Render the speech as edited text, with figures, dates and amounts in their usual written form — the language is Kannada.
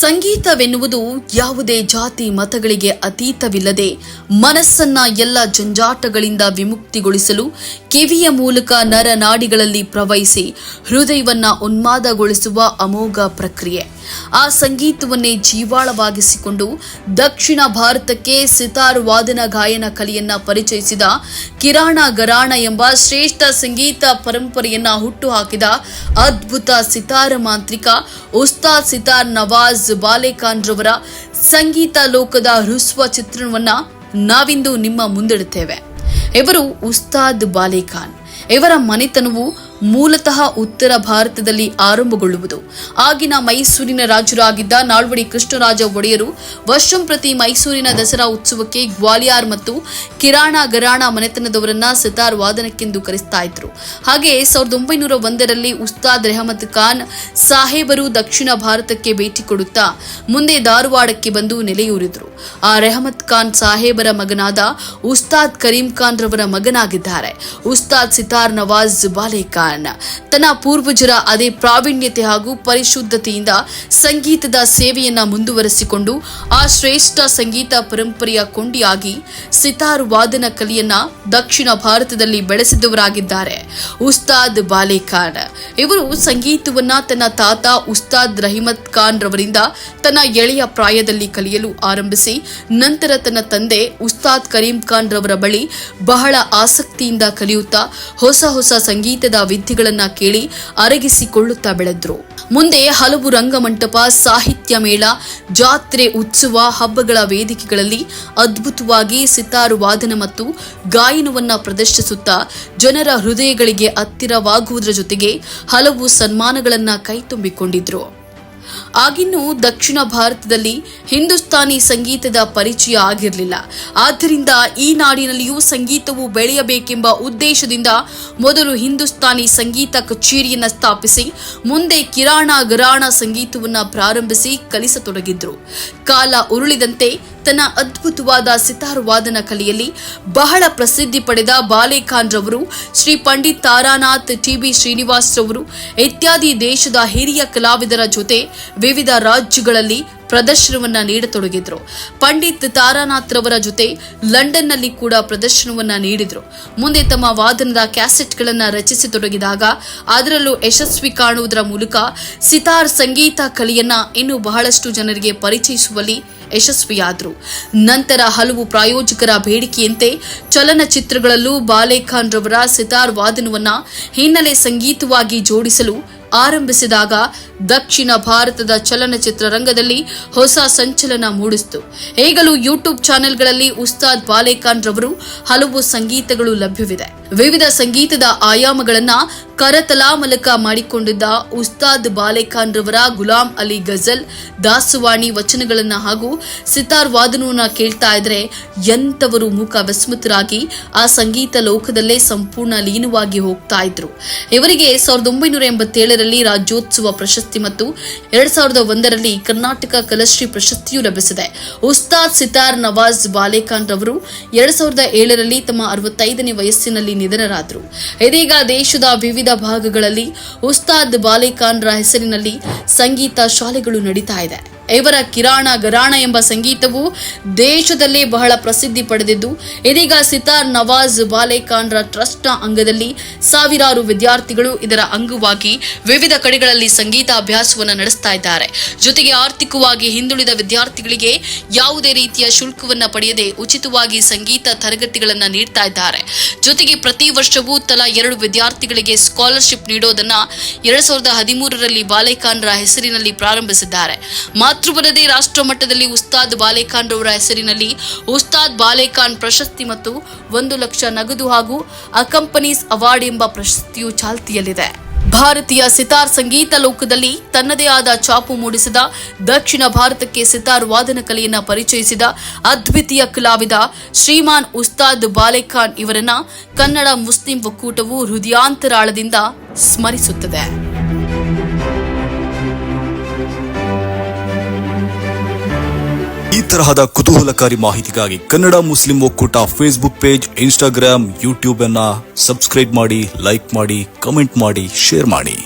ಸಂಗೀತವೆನ್ನುವುದು ಯಾವುದೇ ಜಾತಿ ಮತಗಳಿಗೆ ಅತೀತವಿಲ್ಲದೆ ಮನಸ್ಸನ್ನ ಎಲ್ಲ ಜಂಜಾಟಗಳಿಂದ ವಿಮುಕ್ತಿಗೊಳಿಸಲು ಕಿವಿಯ ಮೂಲಕ ನರನಾಡಿಗಳಲ್ಲಿ ಪ್ರವಹಿಸಿ ಹೃದಯವನ್ನ ಉನ್ಮಾದಗೊಳಿಸುವ ಅಮೋಘ ಪ್ರಕ್ರಿಯೆ. ಆ ಸಂಗೀತವನ್ನೇ ಜೀವಾಳವಾಗಿಸಿಕೊಂಡು ದಕ್ಷಿಣ ಭಾರತಕ್ಕೆ ಸಿತಾರ್ ವಾದನ ಗಾಯನ ಕಲೆಯನ್ನ ಪರಿಚಯಿಸಿದ ಕಿರಾಣ ಗರಾಣ ಎಂಬ ಶ್ರೇಷ್ಠ ಸಂಗೀತ ಪರಂಪರೆಯನ್ನ ಹುಟ್ಟುಹಾಕಿದ ಅದ್ಭುತ ಸಿತಾರ ಮಾಂತ್ರಿಕ ಉಸ್ತಾದ್ ಸಿತಾರ್ ನವಾಜ್ ಬಾಲೇಖಾನ್ ರವರ ಸಂಗೀತ ಲೋಕದ ಹೃಸ್ವ ಚಿತ್ರಣವನ್ನ ನಾವಿಂದು ನಿಮ್ಮ ಮುಂದಿಡುತ್ತೇವೆ. ಇವರು ಉಸ್ತಾದ್ ಬಾಲೇಖಾನ್. ಇವರ ಮನೆತನವು ಮೂಲತಃ ಉತ್ತರ ಭಾರತದಲ್ಲಿ ಆರಂಭಗೊಳ್ಳುವುದು. ಆಗಿನ ಮೈಸೂರಿನ ರಾಜರಾಗಿದ್ದ ನಾಲ್ವಡಿ ಕೃಷ್ಣರಾಜ ಒಡೆಯರು ವರ್ಷಂಪ್ರತಿ ಮೈಸೂರಿನ ದಸರಾ ಉತ್ಸವಕ್ಕೆ ಗ್ವಾಲಿಯರ್ ಮತ್ತು ಕಿರಾಣ ಗರಾಣ ಮನೆತನದವರನ್ನ ಸಿತಾರ್ ವಾದನಕ್ಕೆಂದು ಕರೆಸ್ತಾ ಇದ್ರು. ಹಾಗೆ 1901ರಲ್ಲಿ ಉಸ್ತಾದ್ ರೆಹಮತ್ ಖಾನ್ ಸಾಹೇಬರು ದಕ್ಷಿಣ ಭಾರತಕ್ಕೆ ಭೇಟಿ ಕೊಡುತ್ತಾ ಮುಂದೆ ಧಾರವಾಡಕ್ಕೆ ಬಂದು ನೆಲೆಯೂರಿದ್ರು. ಆ ರೆಹಮತ್ ಖಾನ್ ಸಾಹೇಬರ ಮಗನಾದ ಉಸ್ತಾದ್ ಕರೀಂ ಖಾನ್ ರವರ ಮಗನಾಗಿದ್ದಾರೆ ಉಸ್ತಾದ್ ಸಿತಾರ್ ನವಾಜ್ ಬಾಲೇಖಾನ್. ತನ್ನ ಪೂರ್ವಜರ ಅದೇ ಪ್ರಾವೀಣ್ಯತೆ ಹಾಗೂ ಪರಿಶುದ್ಧತೆಯಿಂದ ಸಂಗೀತದ ಸೇವೆಯನ್ನ ಮುಂದುವರೆಸಿಕೊಂಡು ಆ ಶ್ರೇಷ್ಠ ಸಂಗೀತ ಪರಂಪರೆಯ ಕೊಂಡಿಯಾಗಿ ಸಿತಾರ್ ವಾದನ ಕಲೆಯನ್ನ ದಕ್ಷಿಣ ಭಾರತದಲ್ಲಿ ಬೆಳೆಸಿದವರಾಗಿದ್ದಾರೆ ಉಸ್ತಾದ್ ಬಾಲೇಖಾನ್. ಇವರು ಸಂಗೀತವನ್ನ ತನ್ನ ತಾತ ಉಸ್ತಾದ್ ರಹಿಮತ್ ಖಾನ್ ರವರಿಂದ ತನ್ನ ಎಳೆಯ ಪ್ರಾಯದಲ್ಲಿ ಕಲಿಯಲು ಆರಂಭಿಸಿ ನಂತರ ತನ್ನ ತಂದೆ ಉಸ್ತಾದ್ ಕರೀಂ ಖಾನ್ ರವರ ಬಳಿ ಬಹಳ ಆಸಕ್ತಿಯಿಂದ ಕಲಿಯುತ್ತಾ ಹೊಸ ಹೊಸ ಸಂಗೀತದ ವಿದ್ಯೆಗಳನ್ನ ಕೇಳಿ ಅರಗಿಸಿಕೊಳ್ಳುತ್ತಾ ಬೆಳೆದ್ರು. ಮುಂದೆ ಹಲವು ರಂಗಮಂಟಪ, ಸಾಹಿತ್ಯ ಮೇಳ, ಜಾತ್ರೆ, ಉತ್ಸವ, ಹಬ್ಬಗಳ ವೇದಿಕೆಗಳಲ್ಲಿ ಅದ್ಭುತವಾಗಿ ಸಿತಾರ್ ವಾದನ ಮತ್ತು ಗಾಯನವನ್ನ ಪ್ರದರ್ಶಿಸುತ್ತಾ ಜನರ ಹೃದಯಗಳಿಗೆ ಹತ್ತಿರವಾಗುವುದರ ಜೊತೆಗೆ ಹಲವು ಸನ್ಮಾನಗಳನ್ನ ಕೈತುಂಬಿಕೊಂಡಿದ್ರು. ಆಗಿನ್ನೂ ದಕ್ಷಿಣ ಭಾರತದಲ್ಲಿ ಹಿಂದೂಸ್ತಾನಿ ಸಂಗೀತದ ಪರಿಚಯ ಆಗಿರಲಿಲ್ಲ. ಆದ್ದರಿಂದ ಈ ನಾಡಿನಲ್ಲಿಯೂ ಸಂಗೀತವು ಬೆಳೆಯಬೇಕೆಂಬ ಉದ್ದೇಶದಿಂದ ಮೊದಲು ಹಿಂದೂಸ್ತಾನಿ ಸಂಗೀತ ಕಚೇರಿಯನ್ನ ಸ್ಥಾಪಿಸಿ ಮುಂದೆ ಕಿರಾಣ ಗರಾಣ ಸಂಗೀತವನ್ನ ಪ್ರಾರಂಭಿಸಿ ಕಲಿಸತೊಡಗಿದ್ರು. ಕಾಲ ಉರುಳಿದಂತೆ ತನ್ನ ಅದ್ಭುತವಾದ ಸಿತಾರ್ ವಾದನ ಕಲೆಯಲ್ಲಿ ಬಹಳ ಪ್ರಸಿದ್ಧಿ ಪಡೆದ ಬಾಲೇಖಾನ್ ರವರು ಶ್ರೀ ಪಂಡಿತ್ ತಾರಾನಾಥ್, ಟಿ.ಬಿ. ಶ್ರೀನಿವಾಸ್ ರವರು ಇತ್ಯಾದಿ ದೇಶದ ಹಿರಿಯ ಕಲಾವಿದರ ಜೊತೆ ವಿವಿಧ ರಾಜ್ಯಗಳಲ್ಲಿ ಪ್ರದರ್ಶನವನ್ನ ನೀಡತೊಡಗಿದ್ರು. ಪಂಡಿತ್ ತಾರಾನಾಥ್ ರವರ ಜೊತೆ ಲಂಡನ್ನಲ್ಲಿ ಕೂಡ ಪ್ರದರ್ಶನವನ್ನ ನೀಡಿದ್ರು. ಮುಂದೆ ತಮ್ಮ ವಾದನದ ಕ್ಯಾಸೆಟ್ಗಳನ್ನ ರಚಿಸತೊಡಗಿದಾಗ ಅದರಲ್ಲೂ ಯಶಸ್ವಿ ಕಾಣುವುದರ ಮೂಲಕ ಸಿತಾರ್ ಸಂಗೀತ ಕಲೆಯನ್ನ ಇನ್ನೂ ಬಹಳಷ್ಟು ಜನರಿಗೆ ಪರಿಚಯಿಸುವಲ್ಲಿ ಯಶಸ್ವಿಯಾದರು. ನಂತರ ಹಲವು ಪ್ರಾಯೋಜಕರ ಬೇಡಿಕೆಯಂತೆ ಚಲನಚಿತ್ರಗಳಲ್ಲೂ ಬಾಲೇಖಾನ್ ರವರ ಸಿತಾರ್ ವಾದನವನ್ನ ಹಿನ್ನೆಲೆ ಸಂಗೀತವಾಗಿ ಜೋಡಿಸಲು ಆರಂಭಿಸಿದಾಗ ದಕ್ಷಿಣ ಭಾರತದ ಚಲನಚಿತ್ರ ರಂಗದಲ್ಲಿ ಹೊಸ ಸಂಚಲನ ಮೂಡಿಸಿತು. ಈಗಲೂ ಯೂಟ್ಯೂಬ್ ಚಾನೆಲ್ಗಳಲ್ಲಿ ಉಸ್ತಾದ್ ಬಾಲೇಖಾನ್ ರವರು ಹಲವು ಸಂಗೀತಗಳು ಲಭ್ಯವಿದೆ. ವಿವಿಧ ಸಂಗೀತದ ಆಯಾಮಗಳನ್ನ ಕರತಲಾಮಲಕ ಮಾಡಿಕೊಂಡಿದ್ದ ಉಸ್ತಾದ್ ಬಾಲೇಖಾನ್ ರವರ ಗುಲಾಂ ಅಲಿ ಗಜಲ್, ದಾಸವಾಣಿ ವಚನಗಳನ್ನ ಹಾಗೂ ಸಿತಾರ್ ವಾದನವನ್ನ ಕೇಳ್ತಾ ಇದ್ರೆ ಎಂತವರು ಮುಖ ವಿಸ್ಮೃತರಾಗಿ ಆ ಸಂಗೀತ ಲೋಕದಲ್ಲೇ ಸಂಪೂರ್ಣ ಲೀನವಾಗಿ ಹೋಗ್ತಾ ಇದ್ರು. ಇವರಿಗೆ 1987ರಲ್ಲಿ ರಾಜ್ಯೋತ್ಸವ ಪ್ರಶಸ್ತಿ ಮತ್ತು 2001ರಲ್ಲಿ ಕರ್ನಾಟಕ ಕಲಶ್ರೀ ಪ್ರಶಸ್ತಿಯೂ ಲಭಿಸಿದೆ. ಉಸ್ತಾದ್ ಸಿತಾರ್ ನವಾಜ್ ಬಾಲೇಖಾನ್ ರವರು 2007ರಲ್ಲಿ ತಮ್ಮ 65ನೇ ವಯಸ್ಸಿನಲ್ಲಿ ನಿಧನರಾದರು. ಇದೀಗ ದೇಶದ ವಿವಿಧ ಭಾಗಗಳಲ್ಲಿ ಉಸ್ತಾದ್ ಬಾಲೇಖಾನ್ ರ ಹೆಸರಿನಲ್ಲಿ ಸಂಗೀತ ಶಾಲೆಗಳು ನಡೀತಾ ಇದೆ. ಇವರ ಕಿರಾಣ ಗರಾಣ ಎಂಬ ಸಂಗೀತವು ದೇಶದಲ್ಲೇ ಬಹಳ ಪ್ರಸಿದ್ಧಿ ಪಡೆದಿದ್ದು ಇದೀಗ ಸಿತಾರ್ ನವಾಜ್ ಬಾಲೇಖಾನ್ ರ ಟ್ರಸ್ಟ್ನ ಅಂಗದಲ್ಲಿ ಸಾವಿರಾರು ವಿದ್ಯಾರ್ಥಿಗಳು ಇದರ ಅಂಗವಾಗಿ ವಿವಿಧ ಕಡೆಗಳಲ್ಲಿ ಸಂಗೀತ ಅಭ್ಯಾಸವನ್ನು ನಡೆಸ್ತಾ ಇದ್ದಾರೆ. ಜೊತೆಗೆ ಆರ್ಥಿಕವಾಗಿ ಹಿಂದುಳಿದ ವಿದ್ಯಾರ್ಥಿಗಳಿಗೆ ಯಾವುದೇ ರೀತಿಯ ಶುಲ್ಕವನ್ನ ಪಡೆಯದೆ ಉಚಿತವಾಗಿ ಸಂಗೀತ ತರಗತಿಗಳನ್ನ ನೀಡ್ತಾ ಇದ್ದಾರೆ. ಜೊತೆಗೆ ಪ್ರತಿ ವರ್ಷವೂ ತಲಾ 2 ವಿದ್ಯಾರ್ಥಿಗಳಿಗೆ ಸ್ಕಾಲರ್ಶಿಪ್ ನೀಡೋದನ್ನ 2013ರಲ್ಲಿ ಬಾಲೇಖಾನ್ ರ ಹೆಸರಿನಲ್ಲಿ ಪ್ರಾರಂಭಿಸಿದ್ದಾರೆ. ಮಾತ್ರವಲ್ಲದೆ ರಾಷ್ಟ್ರ ಮಟ್ಟದಲ್ಲಿ ಉಸ್ತಾದ್ ಬಾಲೇಖಾನ್ ರವರ ಹೆಸರಿನಲ್ಲಿ ಉಸ್ತಾದ್ ಬಾಲೇಖಾನ್ ಪ್ರಶಸ್ತಿ ಮತ್ತು 1 ಲಕ್ಷ ನಗದು ಹಾಗೂ ಅಕಂಪನೀಸ್ ಅವಾರ್ಡ್ ಎಂಬ ಪ್ರಶಸ್ತಿಯು ಚಾಲ್ತಿಯಲ್ಲಿದೆ. ಭಾರತೀಯ ಸಿತಾರ್ ಸಂಗೀತ ಲೋಕದಲ್ಲಿ ತನ್ನದೇ ಆದ ಛಾಪು ಮೂಡಿಸಿದ, ದಕ್ಷಿಣ ಭಾರತಕ್ಕೆ ಸಿತಾರ್ ವಾದನ ಕಲೆಯನ್ನ ಪರಿಚಯಿಸಿದ ಅದ್ವಿತೀಯ ಕಲಾವಿದ ಶ್ರೀಮಾನ್ ಉಸ್ತಾದ್ ಬಾಲೇಖಾನ್ ಇವರನ್ನ ಕನ್ನಡ ಮುಸ್ಲಿಂ ಒಕ್ಕೂಟವು ಹೃದಯಾಂತರಾಳದಿಂದ ಸ್ಮರಿಸುತ್ತದೆ. ಈ ತರಹದ ಕುತೂಹಲಕಾರಿ ಮಾಹಿತಿಗಾಗಿ ಕನ್ನಡ ಮುಸ್ಲಿಂ ಒಕ್ಕೂಟ ಫೇಸ್ಬುಕ್ ಪೇಜ್, ಇನ್ಸ್ಟಾಗ್ರಾಮ್, ಯೂಟ್ಯೂಬ್ ಅನ್ನ ಸಬ್ಸ್ಕ್ರೈಬ್ ಮಾಡಿ, ಲೈಕ್ ಮಾಡಿ, ಕಮೆಂಟ್ ಮಾಡಿ, ಶೇರ್ ಮಾಡಿ.